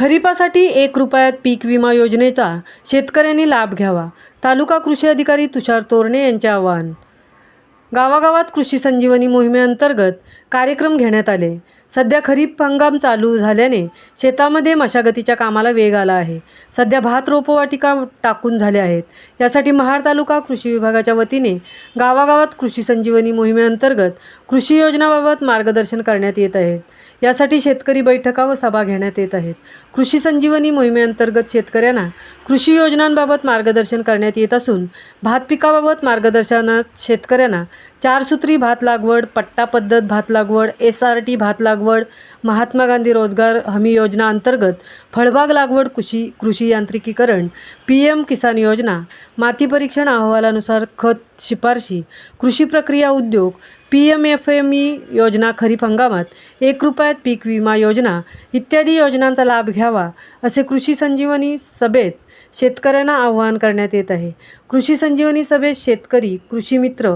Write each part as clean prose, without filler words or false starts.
खरीपासाठी 1 रुपयात पीक विमा योजनेचा शेतकऱ्यांनी लाभ घ्यावा. तालुका कृषी अधिकारी तुषार तोरणे यांचे आवाहन. गावागावात कृषी संजीवनी मोहिमेअंतर्गत कार्यक्रम घेण्यात आले. सध्या खरीप हंगाम चालू झाल्याने शेतामध्ये मशागतीच्या कामाला वेग आला आहे. सध्या भात रोपवाटिका टाकून झाल्या आहेत. यासाठी महाड तालुका कृषी विभागाच्या वतीने गावागावात कृषी संजीवनी मोहिमेअंतर्गत कृषी योजनाबाबत मार्गदर्शन करण्यात येत आहे. यासाठी शेतकरी बैठका व सभा घेण्यात येत आहेत. कृषी संजीवनी मोहिमेअंतर्गत शेतकऱ्यांना कृषी योजनांबाबत मार्गदर्शन करण्यात येत असून भात पिकाबाबत मार्गदर्शनात शेतकऱ्यांना 4 सूत्री भात लागवड, पट्टा पद्धत भात लागवड, SRT भात लागवड, महात्मा गांधी रोजगार हमी योजना अंतर्गत फळबाग लागवड, कृषी यांत्रिकीकरण, PM किसान योजना, माती परीक्षण अहवालानुसार खत शिफारशी, कृषी प्रक्रिया उद्योग, PMFME योजना, खरीप हंगामात 1 रुपयात पीक विमा योजना इत्यादी योजनांचा लाभ घ्यावा असे कृषी संजीवनी सभेत शेतकऱ्यांना आवाहन करण्यात येत आहे. कृषी संजीवनी सभेत शेतकरी, कृषी मित्र,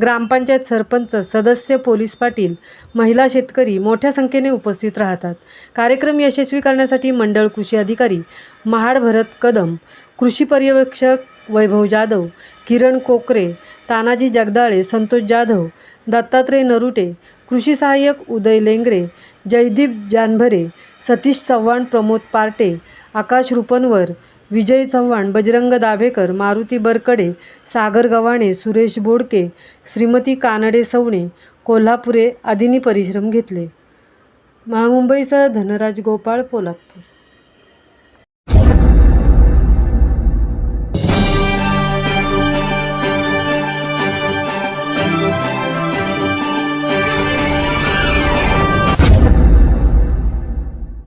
ग्रामपंचायत सरपंच, सदस्य, पोलीस पाटील, महिला, शेतकरी मोठ्या संख्येने उपस्थित राहतात. कार्यक्रम यशस्वी करण्यासाठी मंडळ कृषी अधिकारी महाड भरत कदम, कृषी पर्यवेक्षक वैभव जाधव, किरण कोकरे, तानाजी जगदाळे, संतोष जाधव, दत्तात्रय नरुटे, कृषी सहाय्यक उदय लेंगरे, जयदीप जानभरे, सतीश चव्हाण, प्रमोद पार्टे, आकाश रुपनवर, विजय चव्हाण, बजरंग दाभेकर, मारुती बरकडे, सागर गव्हाणे, सुरेश बोडके, श्रीमती कानडे सवणे, कोल्हापुरे आदींनी परिश्रम घेतले. मुंबईसह धनराज गोपाळ, पोलादपूर.